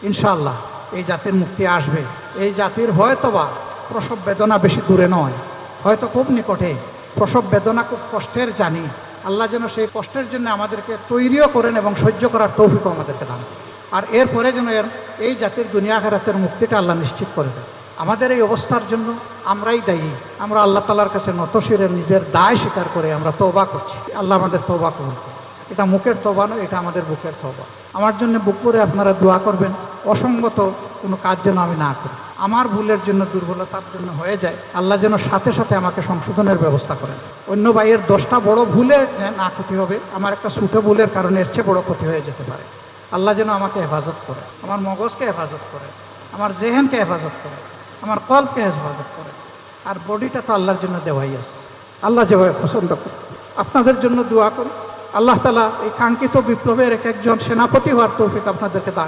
ইনশাআল্লাহ এই জাতির মুক্তি আসবে। এই জাতির হয়তোবা প্রসব বেদনা বেশি দূরে নয়, হয়তো খুব নিকটে। প্রসব বেদনা খুব কষ্টের জানি, আল্লাহ যেন সেই কষ্টের জন্য আমাদেরকে তৈরিও করেন এবং সহ্য করার তৌফিকও আমাদেরকে দান। আর এরপরে যেন এই জাতির দুনিয়া আখিরাতের মুক্তিটা আল্লাহ নিশ্চিত করে দেন। আমাদের এই অবস্থার জন্য আমরাই দায়ী। আমরা আল্লাহ তাআলার কাছে নতশিরে নিজের দায় স্বীকার করে আমরা তওবা করছি। আল্লাহ আমাদের তওবা কবুল করুন। এটা মুখের তওবা নয়, এটা আমাদের বুকের তওবা। আমার জন্য বুক করে আপনারা দোয়া করবেন, অসঙ্গত কোনো কাজ যেন আমি না করি। আমার ভুলের জন্য, দুর্বলতার জন্য হয়ে যায়, আল্লাহ যেন সাথে সাথে আমাকে সংশোধনের ব্যবস্থা করেন। অন্য ভাইয়ের 10টা বড় ভুলে না ক্ষতি হবে, আমার একটা ছোটো ভুলের কারণে এর চেয়ে বড় ক্ষতি হয়ে যেতে পারে। আল্লাহ যেন আমাকে হেফাজত করে, আমার মগজকে হেফাজত করে, আমার জেহেনকে হেফাজত করে, আমার কলকে হেফাজত করে। আর বডিটা তো আল্লাহর জন্য দেওয়াই আছে, আল্লাহ যেভাবে পছন্দ করে। আপনাদের জন্য দোয়া করি, আল্লাহ তাআলা এই কাঙ্ক্ষিত বিপ্লবের এক একজন সেনাপতি হওয়ার তৌফিক আপনাদেরকে দান